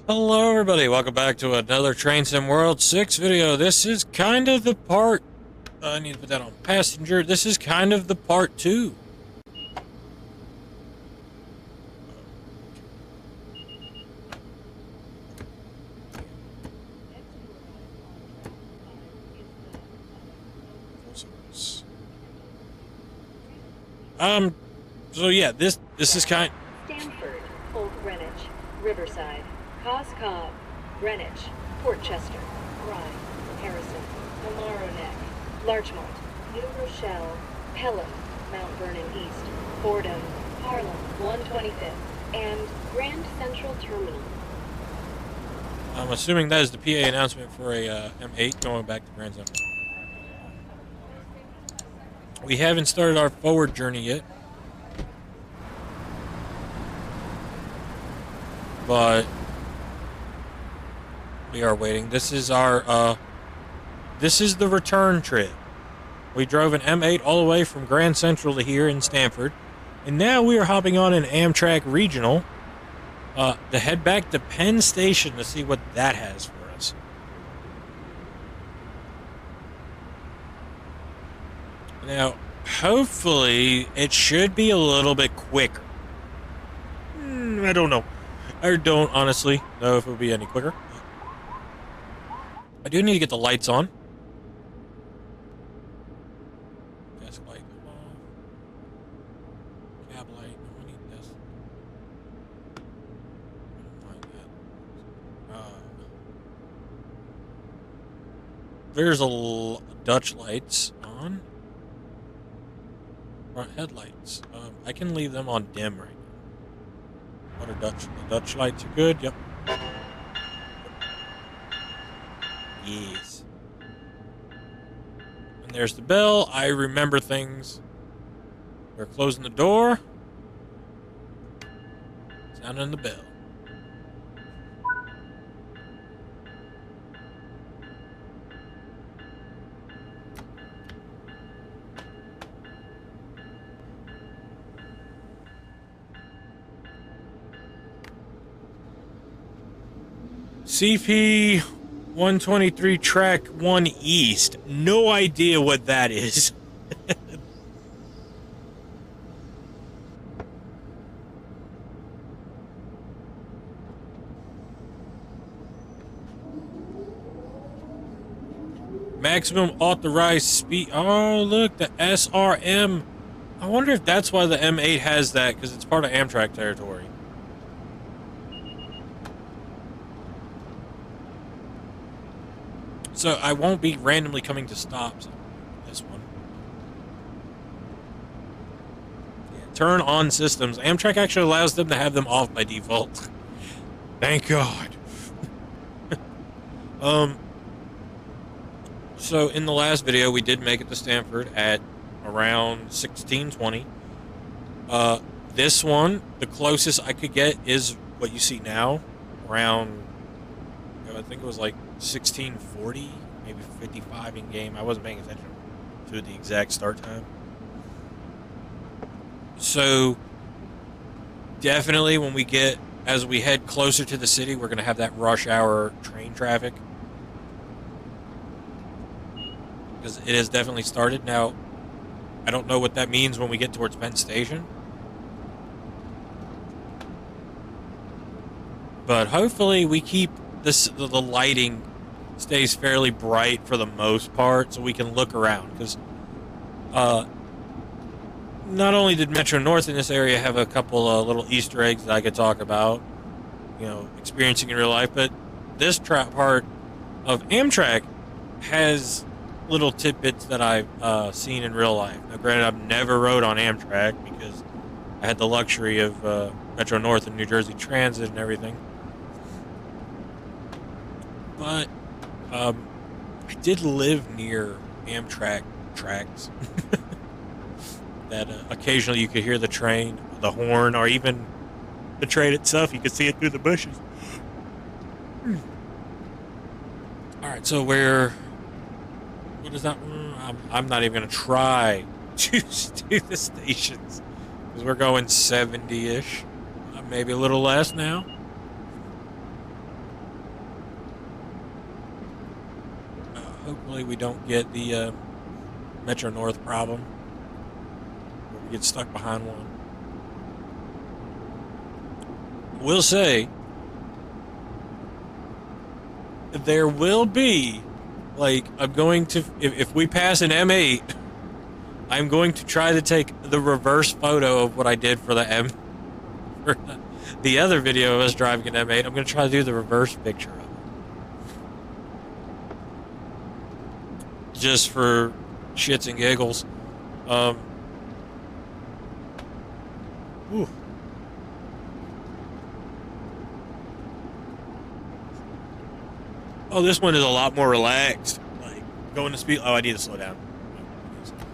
Hello everybody, welcome back to another Train Sim World 6 video. This is kind of the part, I need to put that on passenger, this is kind of the part 2. So yeah, this is Stanford, Old Greenwich, Riverside, Cos Cob, Greenwich, Port Chester, Rye, Harrison, Bamalot Neck, Larchmont, New Rochelle, Pelham, Mount Vernon East, Fordham, Harlem, 125th, and Grand Central Terminal. I'm assuming that is the PA announcement for a M8 going back to Grand Central. We haven't started our forward journey yet. But we are waiting. This is our this is the return trip. We drove an M8 all the way from Grand Central to here in Stamford, and now we are hopping on an Amtrak Regional to head back to Penn Station to see what that has for us. Now, hopefully, it should be a little bit quicker. I don't know. I don't honestly know if it will be any quicker. I do need to get the lights on. Desk light off. Cab light. No, I need this. I don't mind that. There's a Dutch lights on. Front headlights. I can leave them on dim right now. What are Dutch? The Dutch lights are good. Yep. Yes. And there's the bell. I remember things. We're closing the door. Sounding the bell. CP 123 track 1 east. No idea what that is. Maximum authorized speed. Oh, look, the SRM. I wonder if that's why the M8 has that, because it's part of Amtrak territory. So I won't be randomly coming to stops on this one. Yeah, turn on systems. Amtrak actually allows them to have them off by default. Thank God. So in the last video, we did make it to Stamford at around 1620. This one, the closest I could get is what you see now, around, I think it was like 1640, maybe 55 in game. I wasn't paying attention to the exact start time. So definitely when we get, as we head closer to the city, we're going to have that rush hour train traffic, because it has definitely started. Now, I don't know what that means when we get towards Penn Station, but hopefully we keep this, the lighting stays fairly bright for the most part, so we can look around, because not only did Metro North in this area have a couple little Easter eggs that I could talk about, you know, experiencing in real life, but this part of Amtrak has little tidbits that I've seen in real life. Now, granted, I've never rode on Amtrak because I had the luxury of Metro North and New Jersey Transit and everything. But I did live near Amtrak tracks that occasionally you could hear the train, the horn, or even the train itself. You could see it through the bushes. All right, so what is that? I'm not even going to try to do the stations, because we're going 70-ish, maybe a little less now. hopefully we don't get the Metro North problem where we get stuck behind one. Will say there will be, like, I'm going to, if we pass an M8, I'm going to try to take the reverse photo of what I did for the for the other video of us driving an M8. I'm going to try to do the reverse picture of it. Just for shits and giggles. Whew. Oh, this one is a lot more relaxed. Like, going to speed. Oh, I need to slow down.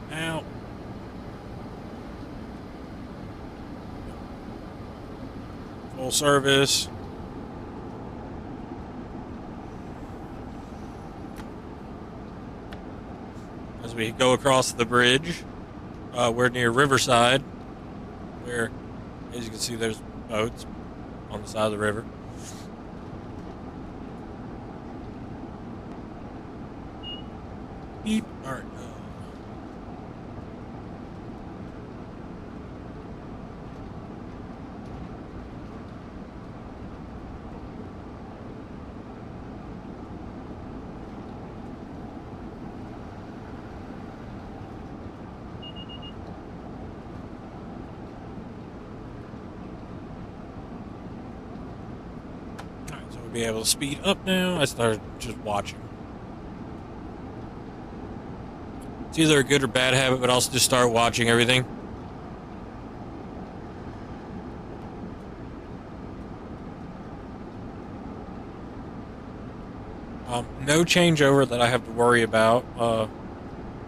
Now. Full service. As we go across the bridge, we're near Riverside, where, as you can see, there's boats on the side of the river. Beep. All right. Alright, so we'll be able to speed up now. I started just watching. It's either a good or bad habit, but also just start watching everything. No changeover that I have to worry about.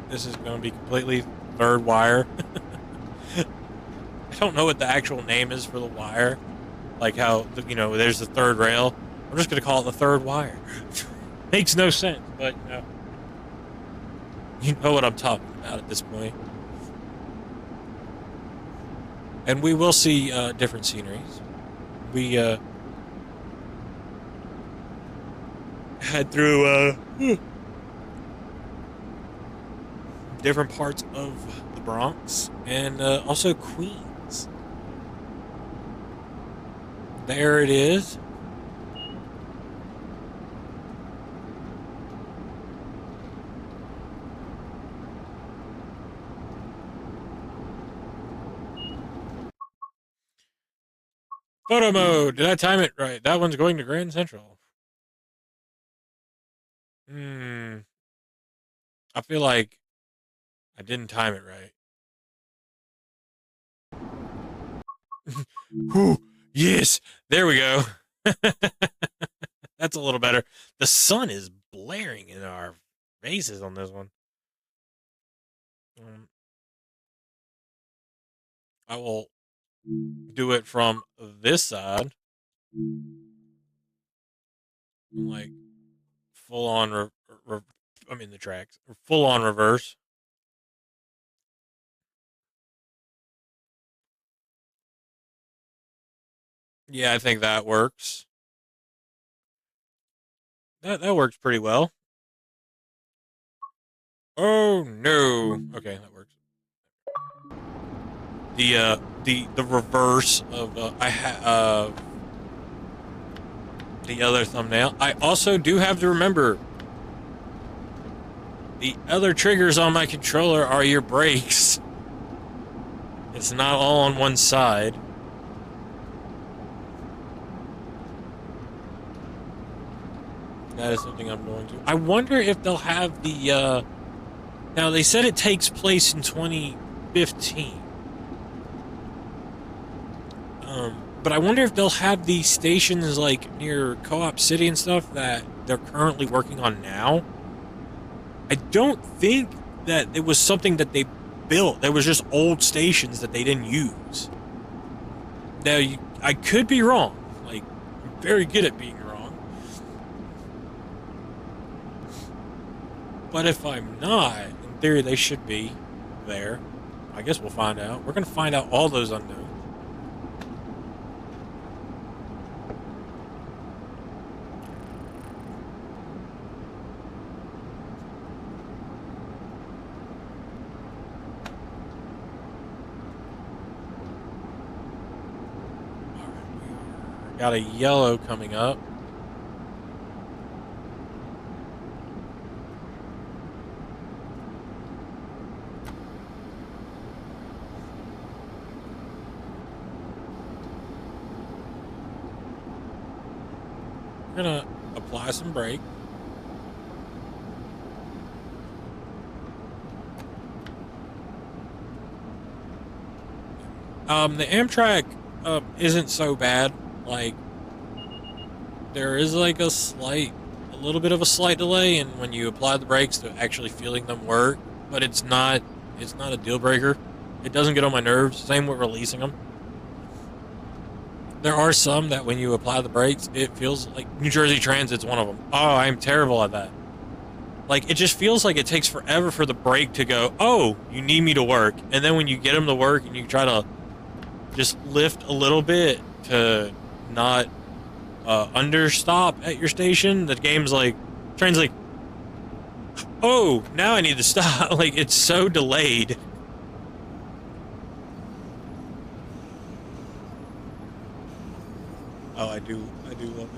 This is going to be completely third wire. I don't know what the actual name is for the wire. Like how, you know, there's the third rail. I'm just going to call it the third wire. Makes no sense, but, you know what I'm talking about at this point. And we will see different sceneries. We head through different parts of the Bronx and also Queens. There it is. Photo mode. Did I time it right? That one's going to Grand Central. I feel like I didn't time it right. Whew. Yes. There we go. That's a little better. The sun is blaring in our faces on this one. I will do it from this side. Like full on the tracks. Full on reverse. Yeah, I think that works. That works pretty well. Oh no. Okay, that works. The reverse of the other thumbnail. I also do have to remember the other triggers on my controller are your brakes. It's not all on one side. That is something I'm going to. I wonder if they'll have the now they said it takes place in 2015. But I wonder if they'll have these stations like near Co-op City and stuff that they're currently working on now. I don't think that it was something that they built. There was just old stations that they didn't use. Now, I could be wrong. Like, I'm very good at being wrong. But if I'm not, in theory, they should be there. I guess we'll find out. We're going to find out all those unknowns. got a yellow coming up. We're gonna apply some brake. The Amtrak isn't so bad. Like, there is like a little bit of a slight delay in when you apply the brakes to actually feeling them work, but it's not a deal breaker. It doesn't get on my nerves. Same with releasing them. There are some that when you apply the brakes, it feels like New Jersey Transit's one of them. Oh, I'm terrible at that. Like, it just feels like it takes forever for the brake to go, oh, you need me to work. And then when you get them to work and you try to just lift a little bit to not understop at your station, the game's like, train's like, oh, now I need to stop. Like, it's so delayed. Oh, I do love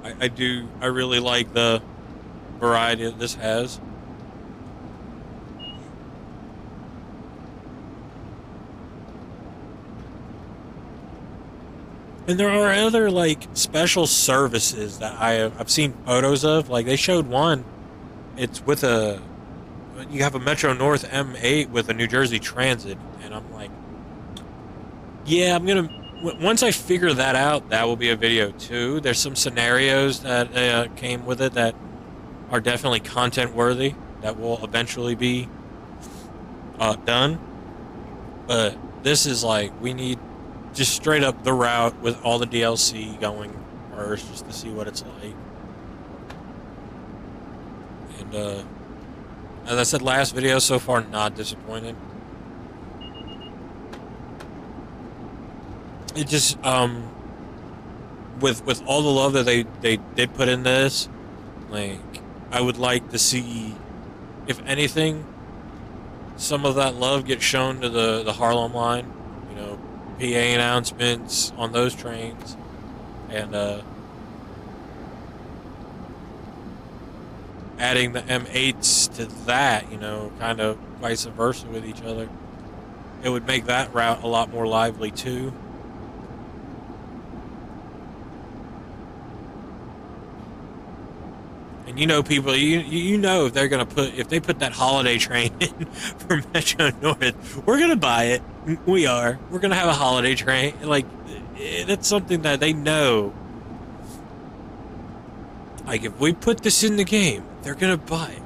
it. I really like the variety that this has. And there are other, like, special services that I've seen photos of. Like, they showed one. It's with you have a Metro North M8 with a New Jersey Transit. And I'm like, yeah, once I figure that out, that will be a video too. There's some scenarios that came with it that are definitely content worthy that will eventually be done. But this is like, we need just straight up the route with all the DLC going first, just to see what it's like. And as I said last video, so far not disappointed. It just with all the love that they did put in this, like, I would like to see, if anything, some of that love get shown to the Harlem line. You know, PA announcements on those trains, and adding the M8s to that, you know, kind of vice versa with each other. It would make that route a lot more lively too. And you know, people, you know, if they're gonna if they put that holiday train in for Metro North, we're gonna buy it. We're gonna have a holiday train. Like, that's something that they know. Like, if we put this in the game, they're gonna buy it.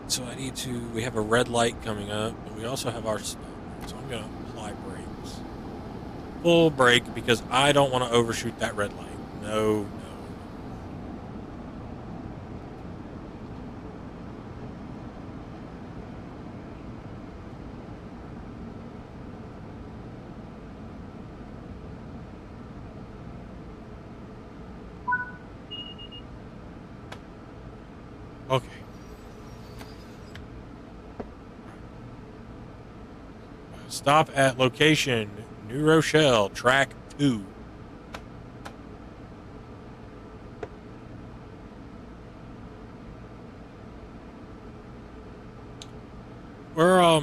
So we have a red light coming up, but we also have our stop. So I'm gonna apply brakes. Full brake, because I don't want to overshoot that red light. No. Okay. Stop at location New Rochelle, track 2. We're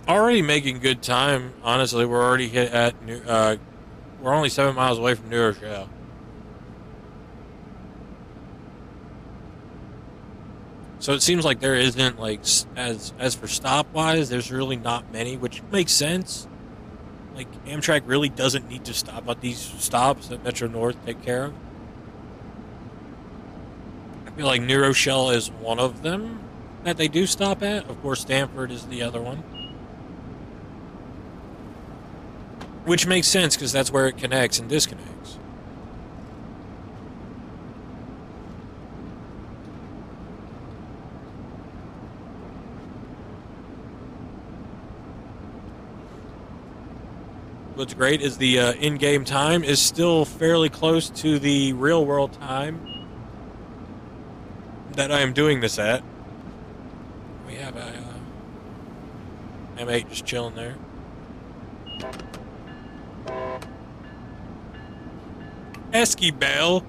already making good time. Honestly, we're already hit at we're only 7 miles away from New Rochelle. So it seems like there isn't, like, as for stop wise, there's really not many, which makes sense. Like, Amtrak really doesn't need to stop at these stops that Metro North take care of. I feel like New Rochelle is one of them that they do stop at. Of course, Stamford is the other one. Which makes sense, because that's where it connects and disconnects. What's great is the in-game time is still fairly close to the real-world time that I am doing this at. We have M8 just chilling there. Esky Bell.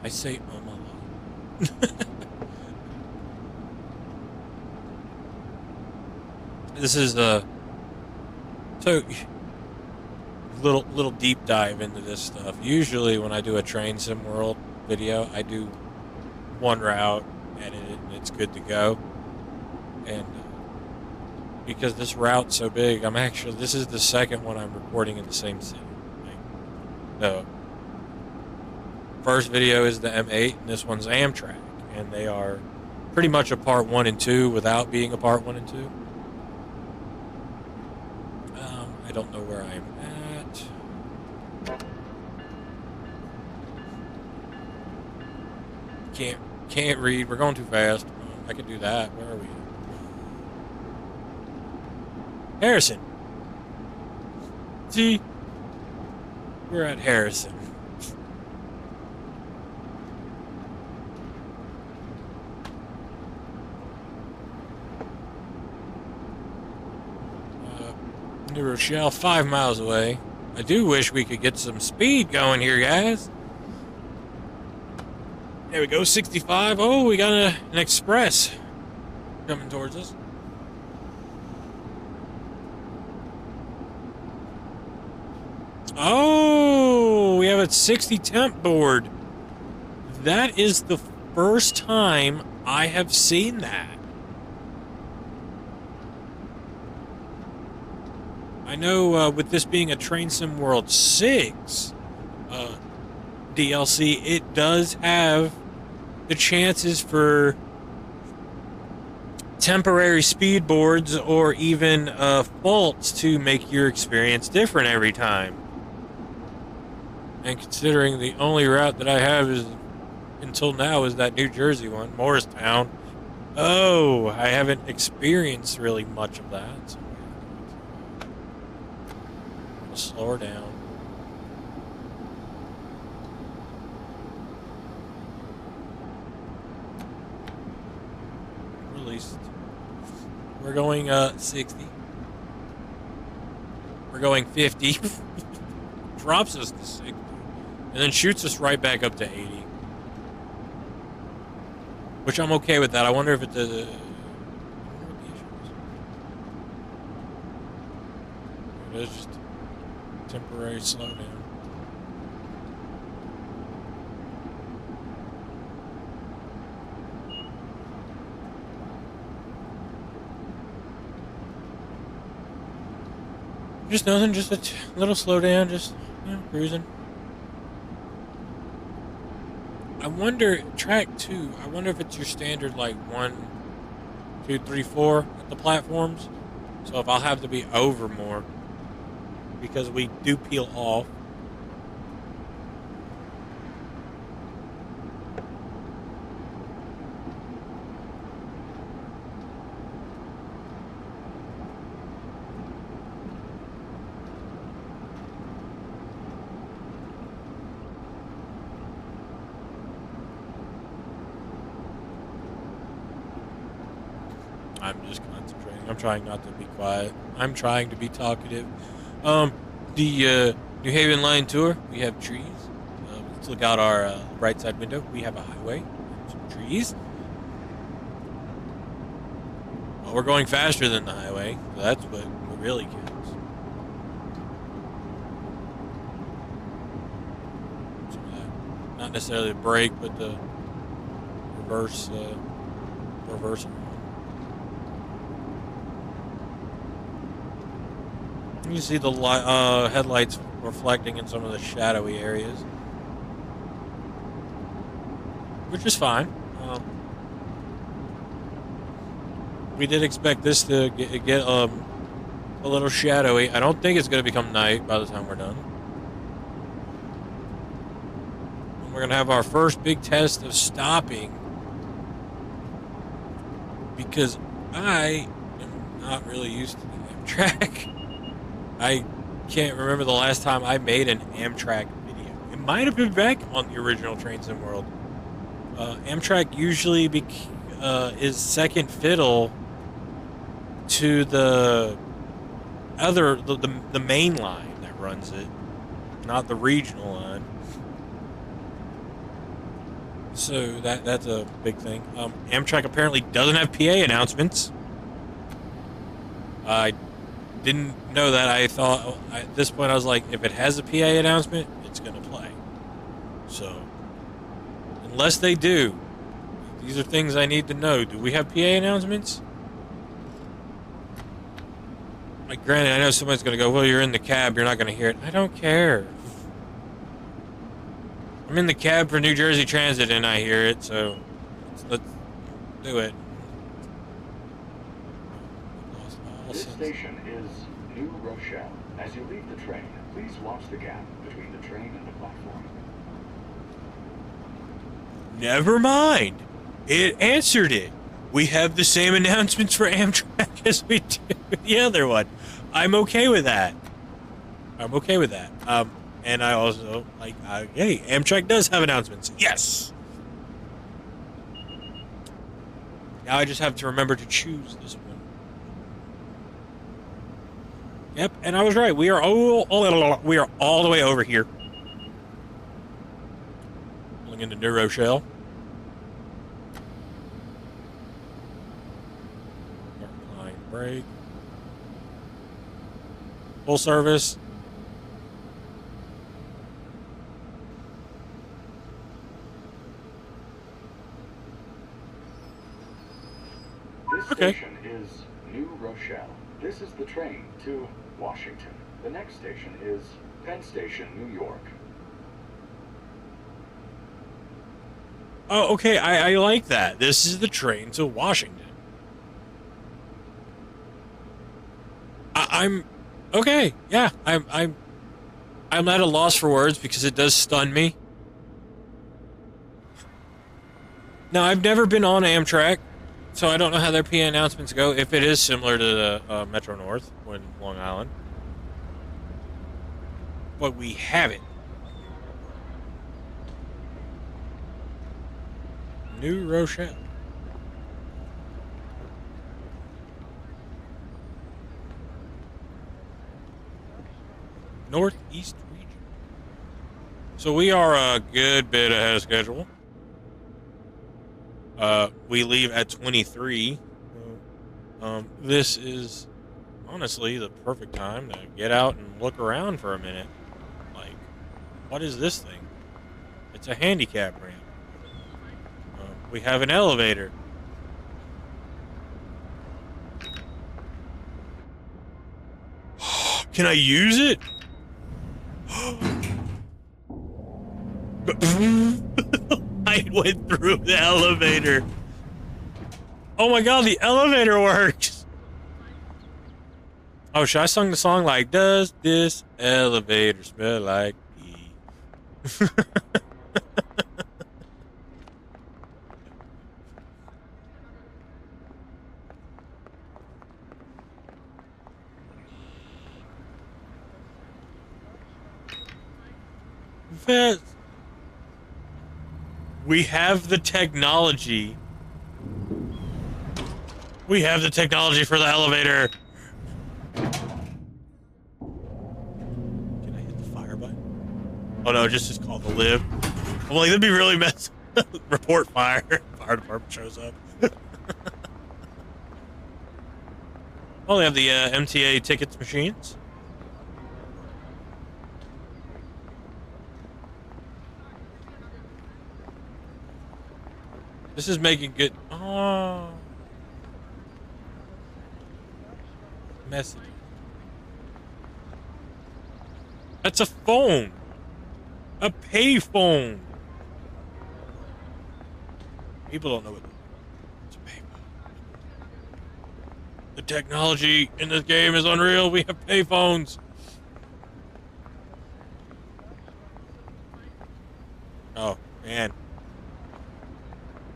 I say a lot. This is a so little deep dive into this stuff. Usually when I do a train sim world video, I do one route, edit it, and it's good to go. And because this route's so big, this is the second one I'm recording in the same city. Like, the first video is the M8, and this one's Amtrak, and they are pretty much a part 1 and 2 without being a part 1 and 2. I don't know where I am at. Can't read. We're going too fast. I can do that. Where are we? Harrison. See? We're at Harrison. New Rochelle, 5 miles away. I do wish we could get some speed going here, guys. There we go, 65. Oh, we got an express coming towards us. Oh, we have a 60 temp board. That is the first time I have seen that. I know with this being a Train Sim World 6 DLC, it does have the chances for temporary speed boards or even faults to make your experience different every time. And considering the only route that I have is until now is that New Jersey one, Morristown. Oh, I haven't experienced really much of that. So slow her down. Released. We're going 60. We're going 50. Drops us to 60. And then shoots us right back up to 80. Which I'm okay with that. I wonder if it's a... It is just temporary slowdown. Just nothing, just a little slowdown, just cruising. I wonder, track 2, I wonder if it's your standard like 1, 2, 3, 4 at the platforms. So if I'll have to be over more. Because we do peel off. I'm just concentrating. I'm trying not to be quiet. I'm trying to be talkative. The New Haven line tour, we have trees. Let's look out our right side window. We have a highway, some trees. Well, we're going faster than the highway, so that's what really counts. Not necessarily the brake, but the reverse. You see the headlights reflecting in some of the shadowy areas, which is fine. We did expect this to get a little shadowy. I don't think it's going to become night by the time we're done. And we're going to have our first big test of stopping, because I am not really used to the Amtrak. I can't remember the last time I made an Amtrak video. It might have been back on the original Trains in World. Amtrak usually is second fiddle to the main line that runs it, not the regional line. So that's a big thing. Amtrak apparently doesn't have PA announcements. I didn't know that. I thought at this point I was like, if it has a PA announcement, it's gonna play. So unless they do, these are things I need to know. Do we have PA announcements? Like, granted, I know somebody's gonna go, well, you're in the cab, you're not gonna hear it. I don't care. I'm in the cab for New Jersey Transit and I hear it, so let's do it. This station is New Rochelle. As you leave the train, please watch the gap between the train and the platform. Never mind. It answered it. We have the same announcements for Amtrak as we do with the other one. I'm okay with that. And I also, hey, Amtrak does have announcements. Yes! Now I just have to remember to choose this one. Yep, and I was right. We are all the way over here. Pulling into New Rochelle. Applying brake. Full service. This station is New Rochelle. This is the train to Washington. The next station is Penn Station, New York. Oh, okay. I like that. This is the train to Washington. I'm okay. Yeah, I'm at a loss for words because it does stun me. Now, I've never been on Amtrak, so I don't know how their PA announcements go. If it is similar to the Metro North in Long Island, but we have it. New Rochelle. Northeast region. So we are a good bit ahead of schedule. We leave at 23. This is honestly the perfect time to get out and look around for a minute. Like, what is this thing? It's a handicap ramp. We have an elevator. Can I use it? I went through the elevator. Oh my god, the elevator works. Oh, should I sing the song like, does this elevator smell like pee? That we have the technology. We have the technology for the elevator. Can I hit the fire button? Oh no, just call the live. I'm like, that'd be really messy. Report fire. Fire department shows up. Oh, they have the MTA tickets machines. This is making good. Oh. Message. That's a phone. A pay phone. People don't know what it's a pay phone. The technology in this game is unreal. We have pay phones. Oh, man.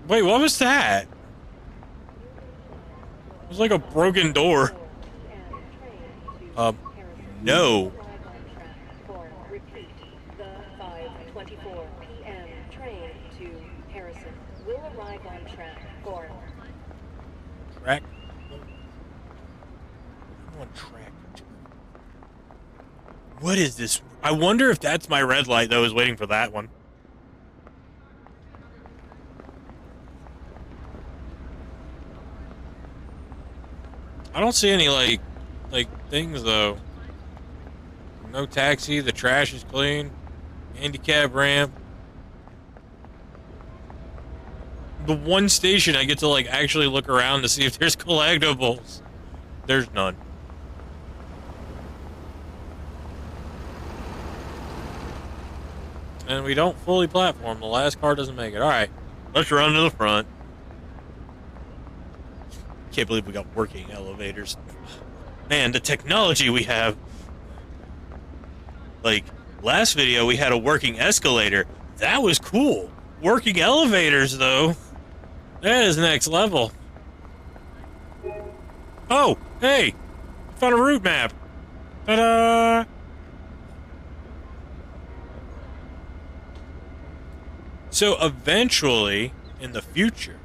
Wait, what was that? It was like a broken door. No. Arrive on track for, repeat, the 5:24 p.m. train to Harrison will arrive on track for. Track. I'm on track. What is this? I wonder if that's my red light that was waiting for that one. I don't see any like things though. No taxi, the trash is clean. Handicap ramp. The one station I get to like actually look around to see if there's collectibles. There's none. And we don't fully platform. The last car doesn't make it. Alright, let's run to the front. Can't believe we got working elevators. Man, the technology we have. Like, last video we had a working escalator. That was cool. Working elevators, though. That is next level. Oh, hey! Found a route map. Ta-da! So eventually, in the future,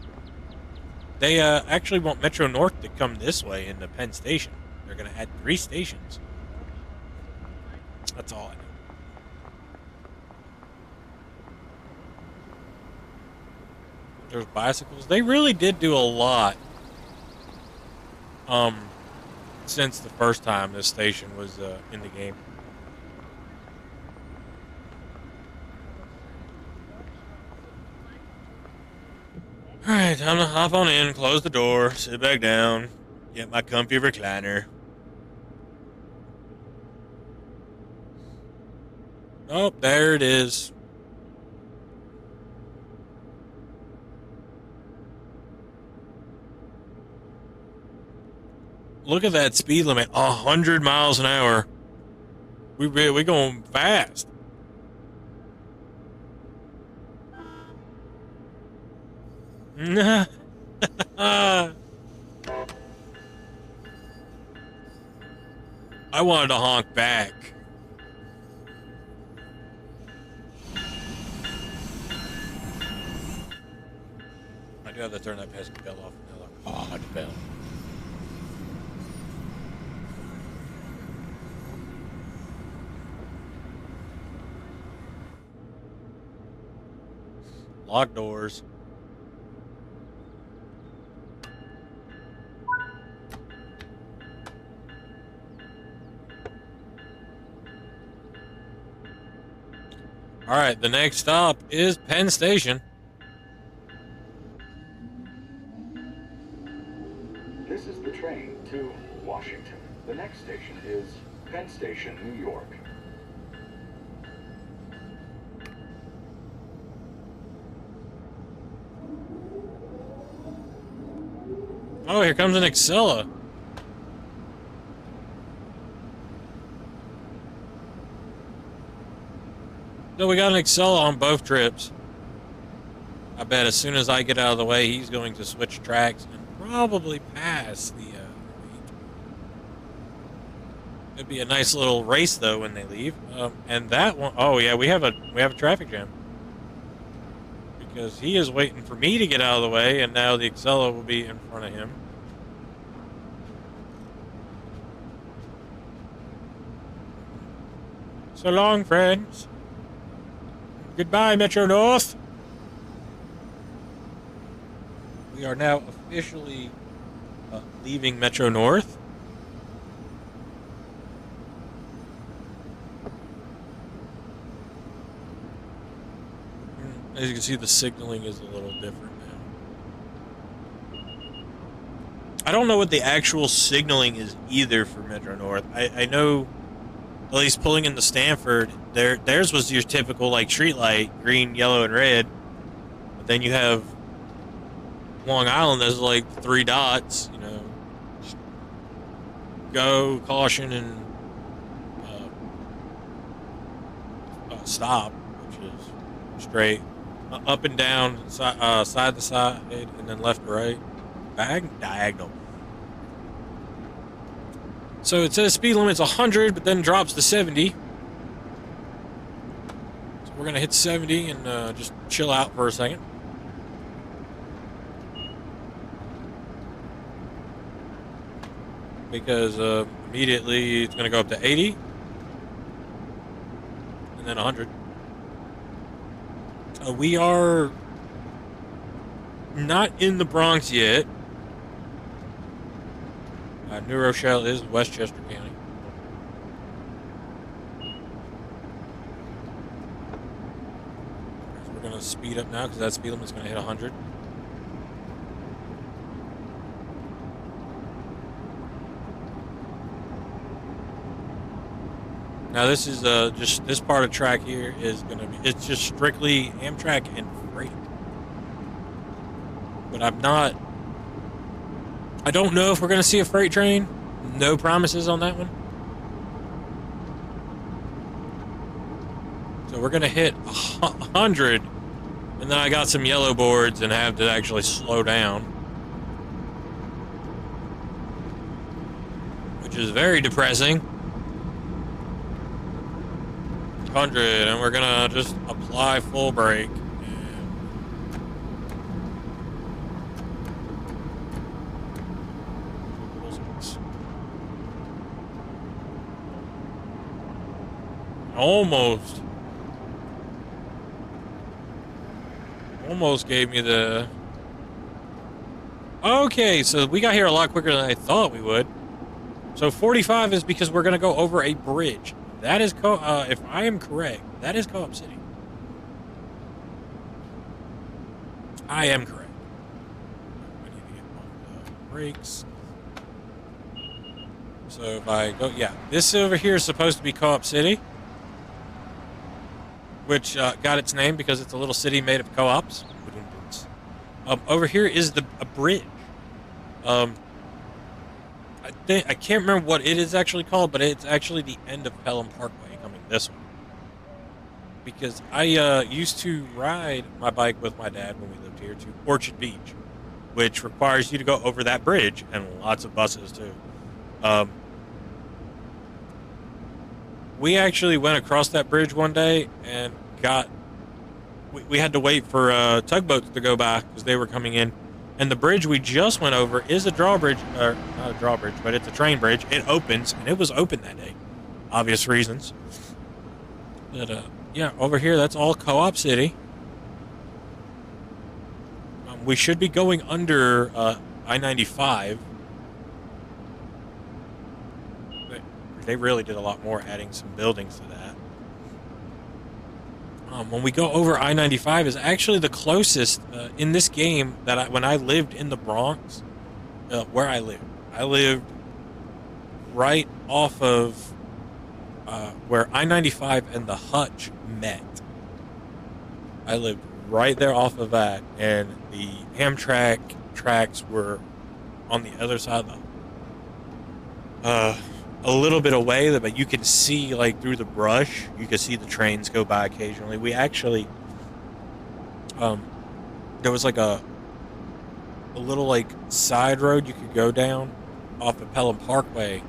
they actually want Metro North to come this way into Penn Station. They're going to add 3 stations. That's all I know. There's bicycles. They really did do a lot. Since the first time this station was in the game. Alright, time to hop on in, close the door, sit back down, get my comfy recliner. Oh, there it is. Look at that speed limit, 100 miles an hour. We going fast. I wanted to honk back. I do have to turn that pesky bell off. Oh, the bell. Lock doors. All right, the next stop is Penn Station. This is the train to Washington. The next station is Penn Station, New York. Oh, here comes an Excella. So we got an Excella on both trips. I bet as soon as I get out of the way, he's going to switch tracks and probably pass the lead. It'd be a nice little race though when they leave. And that one, oh yeah, we have a traffic jam because he is waiting for me to get out of the way, and now the Excella will be in front of him. So long, friends. Goodbye, Metro North. We are now officially leaving Metro North. As you can see, the signaling is a little different now. I don't know what the actual signaling is either for Metro North. I know, at least pulling into Stanford, theirs was your typical like street light, green, yellow, and red. But then you have Long Island, there's like 3 dots, you know, go, caution, and stop, which is straight, up and down, side to side, and then left to right, diagonal. So it says speed limit's 100, but then drops to 70. So we're going to hit 70 and just chill out for a second. Because immediately it's going to go up to 80. And then 100. We are not in the Bronx yet. New Rochelle is Westchester County. So we're going to speed up now because that speed limit's going to hit 100. Now this is just this part of track here is going to be, it's just strictly Amtrak and freight. But I don't know if we're going to see a freight train. No promises on that one. So we're going to hit 100, and then I got some yellow boards and have to actually slow down, which is very depressing. 100, and we're going to just apply full brake. Almost gave me the... Okay, so we got here a lot quicker than I thought we would. So 45 is because we're going to go over a bridge. That is, if I am correct, that is Co-op City. I am correct. I need to get off the brakes. So if I go, yeah, this over here is supposed to be Co-op City, which got its name because it's a little city made of co-ops. Over here is a bridge. I can't remember what it is actually called, but it's actually the end of Pelham Parkway coming this way. Because I used to ride my bike with my dad when we lived here to Orchard Beach, which requires you to go over that bridge, and lots of buses too. We actually went across that bridge one day and we had to wait for tugboats to go by because they were coming in. And the bridge we just went over is a drawbridge, or not a drawbridge, but it's a train bridge. It opens, and it was open that day. Obvious reasons. But, yeah, over here, that's all Co-op City. We should be going under I-95. They really did a lot more, adding some buildings to that. When we go over I-95 is actually the closest in this game that when I lived in the Bronx, where I lived right off of where I-95 and the Hutch met. I lived right there off of that, and the Amtrak tracks were on the other side of the a little bit away, but you can see, like, through the brush, you can see the trains go by occasionally. We actually, there was like a little, like, side road you could go down off of Pelham Parkway,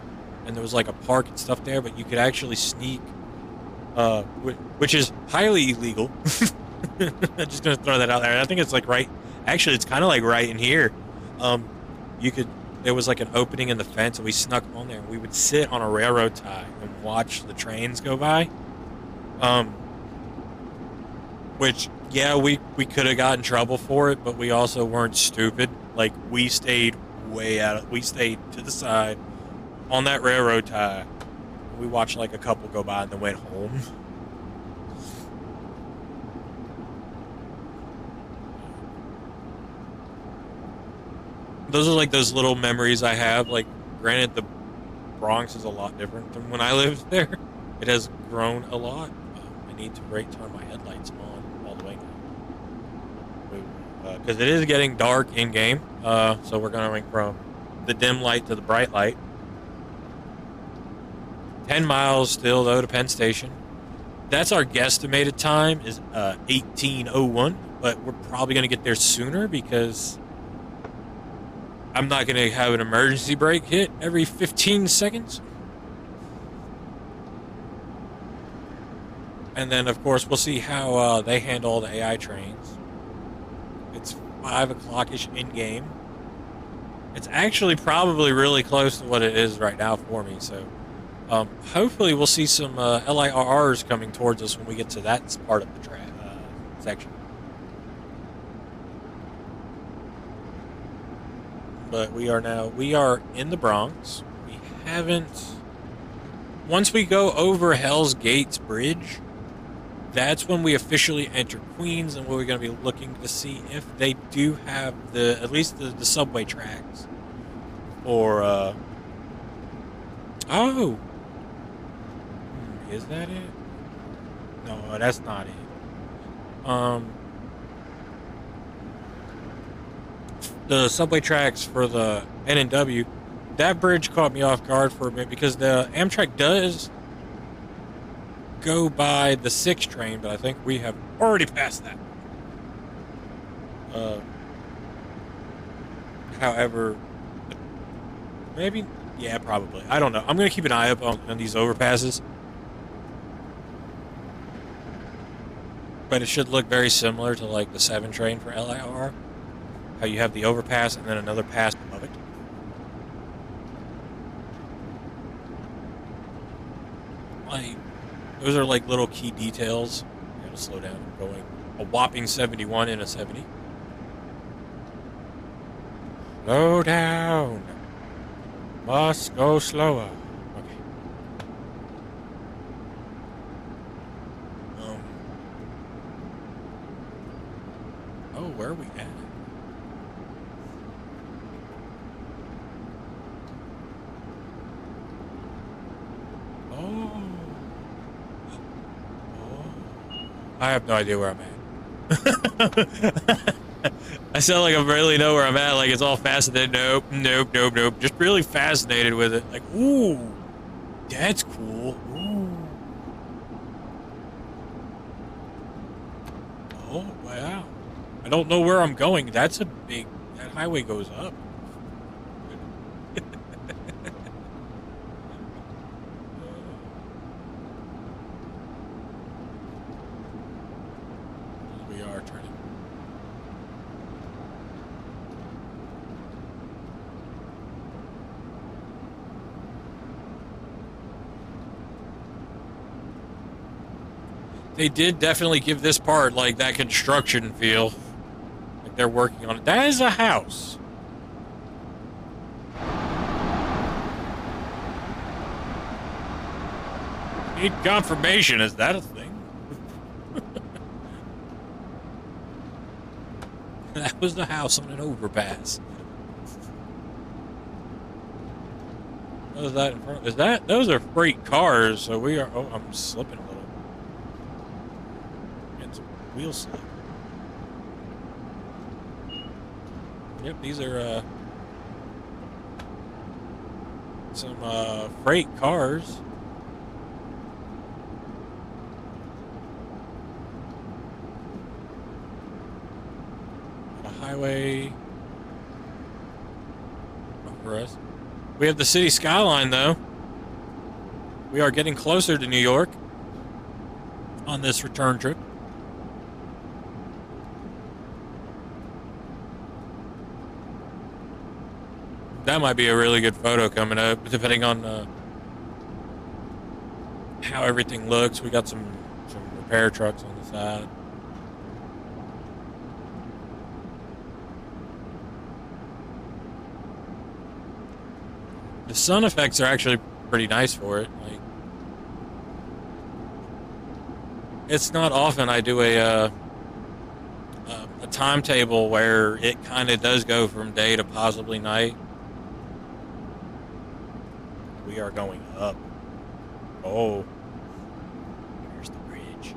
and there was like a park and stuff there, but you could actually sneak, which is highly illegal. I'm just gonna throw that out there. I think it's like actually it's kind of like right in here. There was like an opening in the fence, and we snuck on there, and we would sit on a railroad tie and watch the trains go by. Which, yeah, we could have gotten in trouble for it, but we also weren't stupid. Like, we stayed we stayed to the side on that railroad tie. We watched like a couple go by and then went home. Those are like those little memories I have. Like, granted, the Bronx is a lot different than when I lived there. It has grown a lot. I need to turn my headlights on all the way now. Because it is getting dark in game. So we're going from the dim light to the bright light. 10 miles still, though, to Penn Station. That's our guesstimated time is 18:01. But we're probably going to get there sooner because I'm not going to have an emergency brake hit every 15 seconds. And then, of course, we'll see how they handle the AI trains. It's 5 o'clock-ish in-game. It's actually probably really close to what it is right now for me, so hopefully we'll see some LIRRs coming towards us when we get to that part of the section. But we are in the Bronx. We haven't... Once we go over Hell's Gates Bridge, that's when we officially enter Queens, and we're going to be looking to see if they do have at least the subway tracks. Or, oh! Is that it? No, that's not it. The subway tracks for the N&W, that bridge caught me off guard for a minute because the Amtrak does go by the 6 train, but I think we have already passed that. However, maybe, yeah, probably. I don't know. I'm going to keep an eye up on these overpasses. But it should look very similar to like the 7 train for LIR. How you have the overpass and then another pass above it. Like, those are like little key details. I gotta slow down. I'm going a whopping 71 in a 70. Slow down. Must go slower. Okay. Oh, where are we at? Oh. I have no idea where I'm at. I sound like I really know where I'm at, like it's all fascinated. Nope. Just really fascinated with it. Like, ooh, that's cool. Ooh. Oh, wow. I don't know where I'm going. That's that highway goes up. We are turning. They did definitely give this part like that construction feel. Like they're working on it. That is a house. Need confirmation. Is that a thing? That was the house on an overpass. What is that in front? Is that? Those are freight cars. So we are. Oh, I'm slipping a little. It's wheel slip. Yep, these are some freight cars. Highway over us. We have the city skyline, though. We are getting closer to New York on this return trip. That might be a really good photo coming up, depending on how everything looks. We got some repair trucks on the side. The sun effects are actually pretty nice for it. Like, it's not often I do a timetable where it kind of does go from day to possibly night. We are going up. Oh, here's the bridge.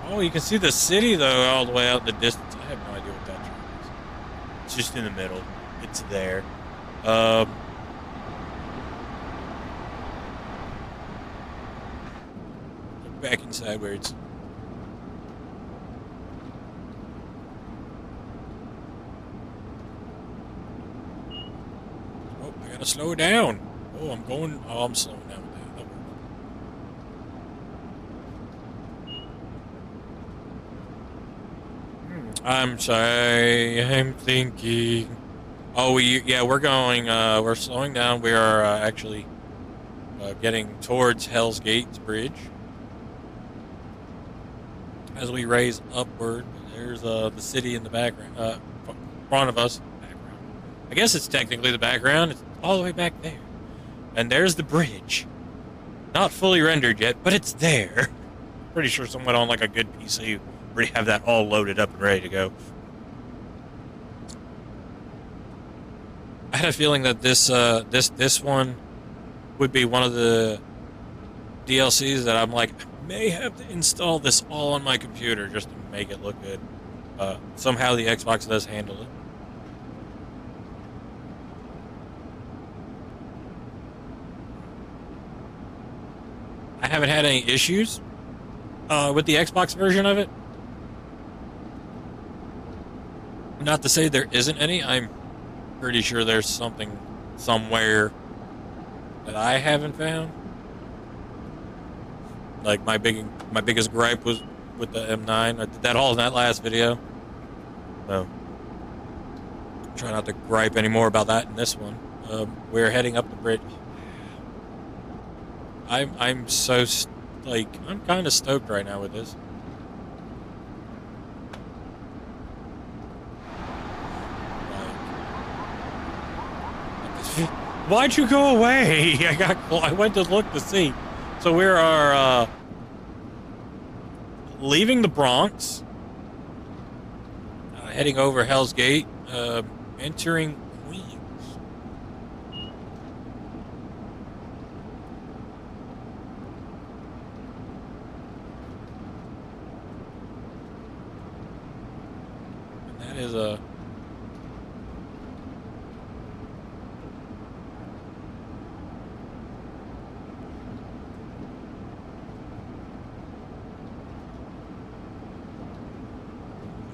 Oh, you can see the city though all the way out in the distance. I have no idea what that train is. It's just in the middle. It's there. Back inside where it's. Oh, I gotta slow down. Oh, I'm slowing down with that. I'm sorry. I'm thinking. Oh, we're going. We're slowing down. We are actually getting towards Hell's Gates Bridge as we raise upward. There's the city in the background, front of us. Background. I guess it's technically the background. It's all the way back there, and there's the bridge. Not fully rendered yet, but it's there. Pretty sure someone on like a good PC already have that all loaded up and ready to go. I had a feeling that this one would be one of the DLCs that I'm like, I may have to install this all on my computer just to make it look good. Somehow the Xbox does handle it. I haven't had any issues with the Xbox version of it. Not to say there isn't any. I'm pretty sure there's something somewhere that I haven't found. Like my biggest gripe was with the M9. I did that all in that last video. So try not to gripe anymore about that in this one. We're heading up the bridge. I'm so I'm kind of stoked right now with this. Why'd you go away? I went to look to see. So we are leaving the Bronx, heading over Hell's Gate, entering Queens. And that is a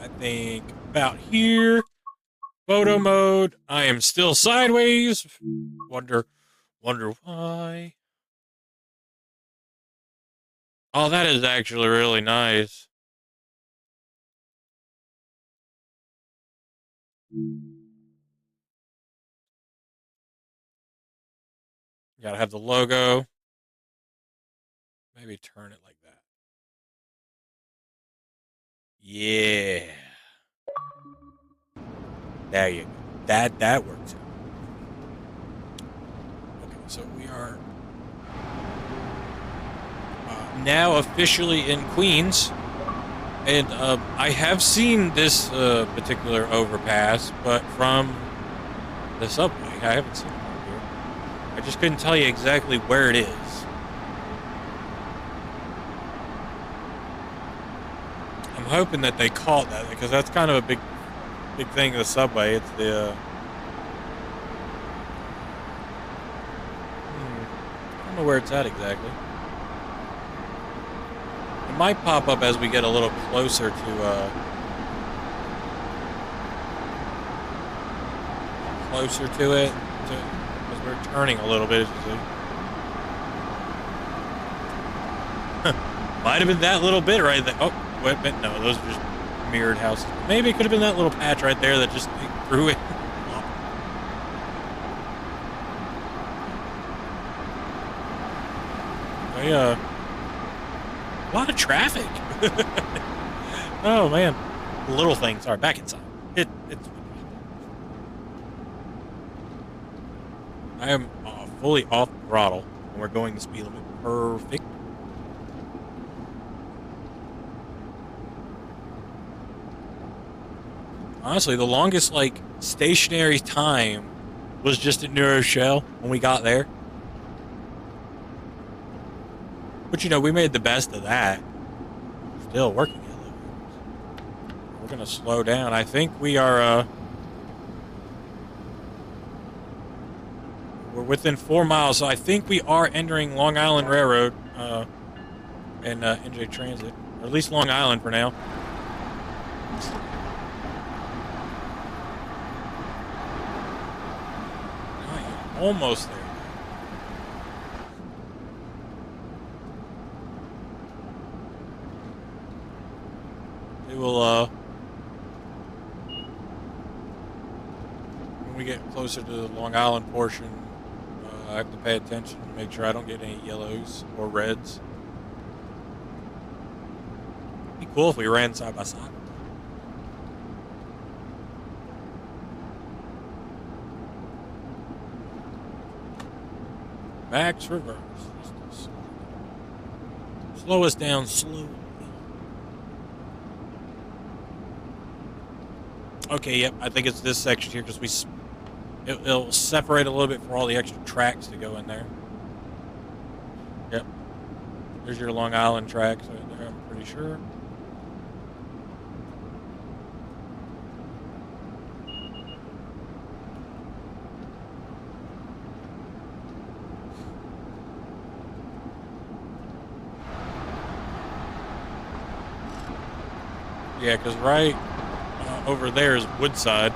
I think about here. Photo mode. I am still sideways. Wonder why. Oh, that is actually really nice. Gotta have the logo. Maybe turn it like that. Yeah. There you go. That works. Okay, so we are now officially in Queens, and I have seen this particular overpass, but from the subway, I haven't seen it from here. I just couldn't tell you exactly where it is. I'm hoping that they caught that because that's kind of a big thing of the subway. It's the I don't know where it's at exactly. It might pop up as we get a little closer to it, because we're turning a little bit, as you see. Might have been that little bit right there. Oh, wait, no, those are just mirrored houses. Maybe it could have been that little patch right there that just threw it. A lot of traffic. Oh man, little things. Sorry, back inside. It's. I am fully off the throttle, and we're going the speed limit. Perfect. Honestly, the longest stationary time was just at New Rochelle when we got there. But we made the best of that. Still working elevators. We're gonna slow down. I think we are we're within 4 miles, so I think we are entering Long Island Railroad and NJ Transit, or at least Long Island for now. Almost there. We will we get closer to the Long Island portion, I have to pay attention to make sure I don't get any yellows or reds. It'd be cool if we ran side by side. Max reverse. Slow us down slowly. Okay, yep. I think it's this section here because it'll separate a little bit for all the extra tracks to go in there. Yep. There's your Long Island tracks right there, I'm pretty sure. Yeah, because right over there is Woodside.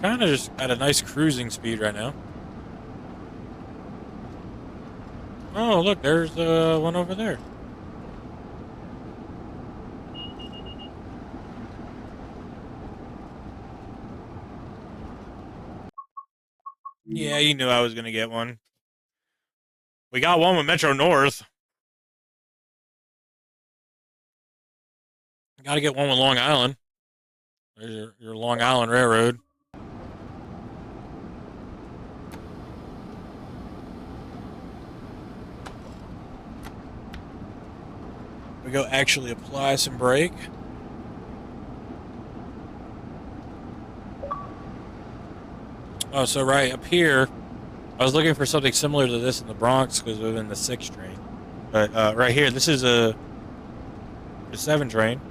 Kind of just at a nice cruising speed right now. Oh, look, there's one over there. Yeah, you knew I was going to get one. We got one with Metro North. Got to get one with Long Island. There's your Long Island Railroad. We go actually apply some brake. Oh, so right up here, I was looking for something similar to this in the Bronx because we're in the 6 train. But right here, this is the 7 train.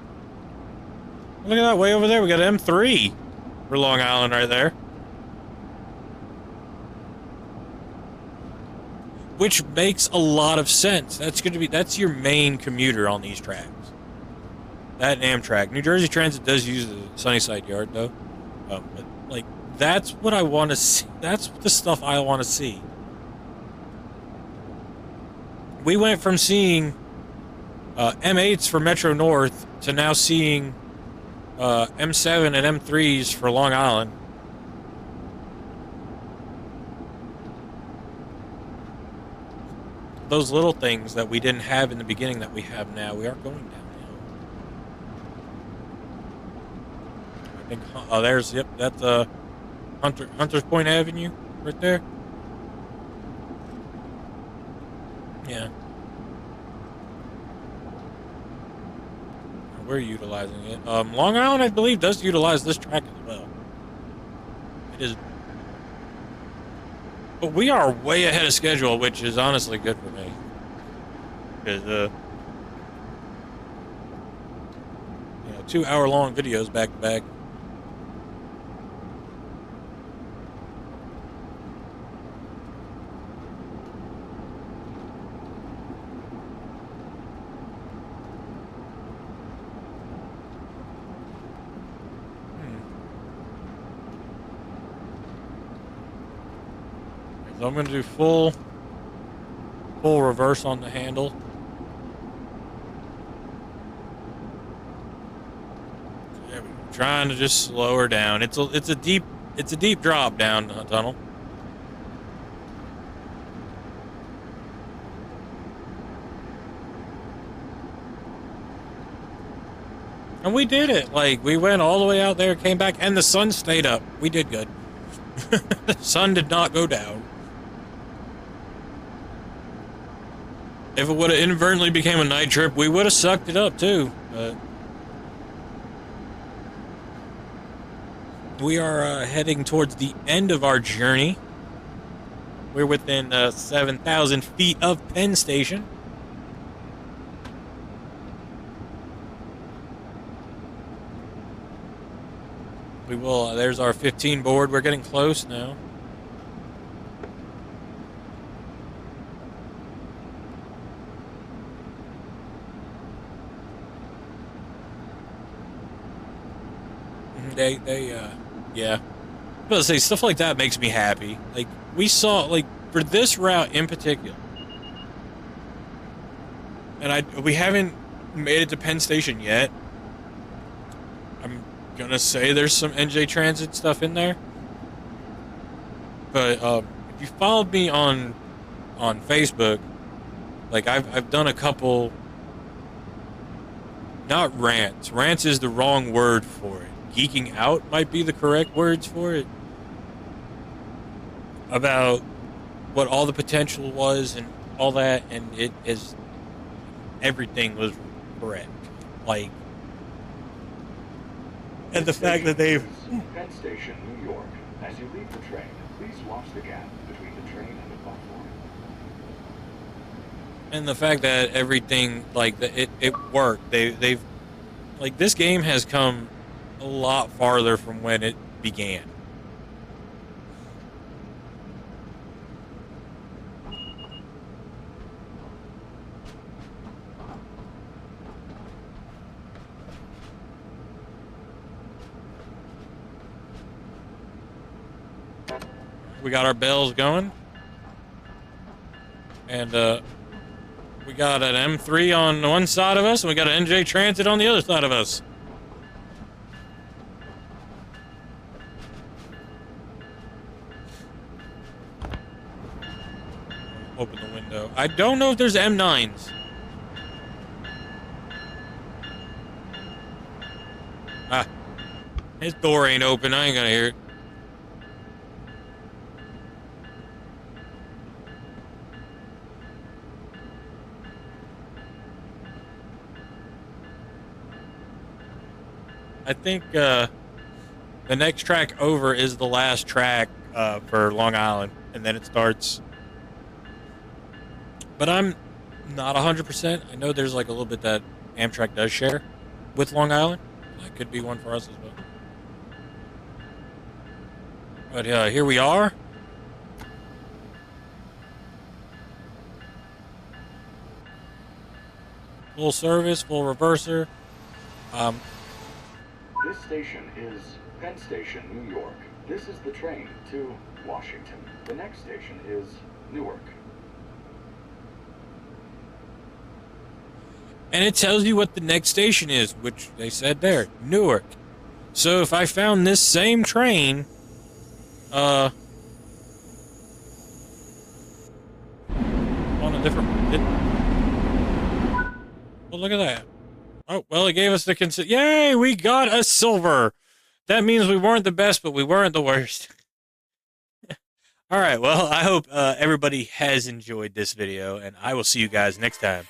Look at that, way over there, we got M3 for Long Island right there. Which makes a lot of sense. That's your main commuter on these tracks. That and Amtrak. New Jersey Transit does use the Sunnyside Yard though. But like, that's what I want to see. That's the stuff I want to see. We went from seeing M8s for Metro North to now seeing M7 and M3s for Long Island. Those little things that we didn't have in the beginning that we have now, we are going downhill. I think, oh, there's, yep, that's Hunters Point Avenue right there. Yeah. We're utilizing it. Long Island, I believe, does utilize this track as well. It is. But we are way ahead of schedule, which is honestly good for me. Because, 2-hour-long videos back to back. So I'm going to do full reverse on the handle. Yeah, we're trying to just slow her down. It's a deep drop down the tunnel. And we did it. Like, we went all the way out there, came back, and the sun stayed up. We did good. The sun did not go down. If it would have inadvertently became a night trip, we would have sucked it up too. But we are heading towards the end of our journey. We're within 7,000 feet of Penn Station. We will, there's our 15 board. We're getting close now. yeah. I was gonna say, stuff like that makes me happy. Like, we saw, like, for this route in particular, and we haven't made it to Penn Station yet. I'm gonna say there's some NJ Transit stuff in there. But, if you followed me on Facebook, like, I've done a couple, not rants. Rants is the wrong word for it. Geeking out might be the correct words for it. About what all the potential was and all that, and it is, everything was correct. Like, and the fact that they've... Penn Station, New York. As you leave the train, please watch the gap between the train and the platform. And the fact that everything, like, it worked. They've, like, this game has come a lot farther from when it began. We got our bells going. And, we got an M3 on one side of us, and we got an NJ Transit on the other side of us. Open the window. I don't know if there's M9s. Ah. His door ain't open. I ain't gonna hear it. I think the next track over is the last track for Long Island, and then it starts. But I'm not 100%. I know there's like a little bit that Amtrak does share with Long Island. That could be one for us as well. But here we are. Full service, full reverser. This station is Penn Station, New York. This is the train to Washington. The next station is Newark. And it tells you what the next station is, which they said there, Newark. So if I found this same train, on a different... Well, look at that. Oh, well, it gave us the Yay, we got a silver! That means we weren't the best, but we weren't the worst. All right, well, I hope everybody has enjoyed this video, and I will see you guys next time.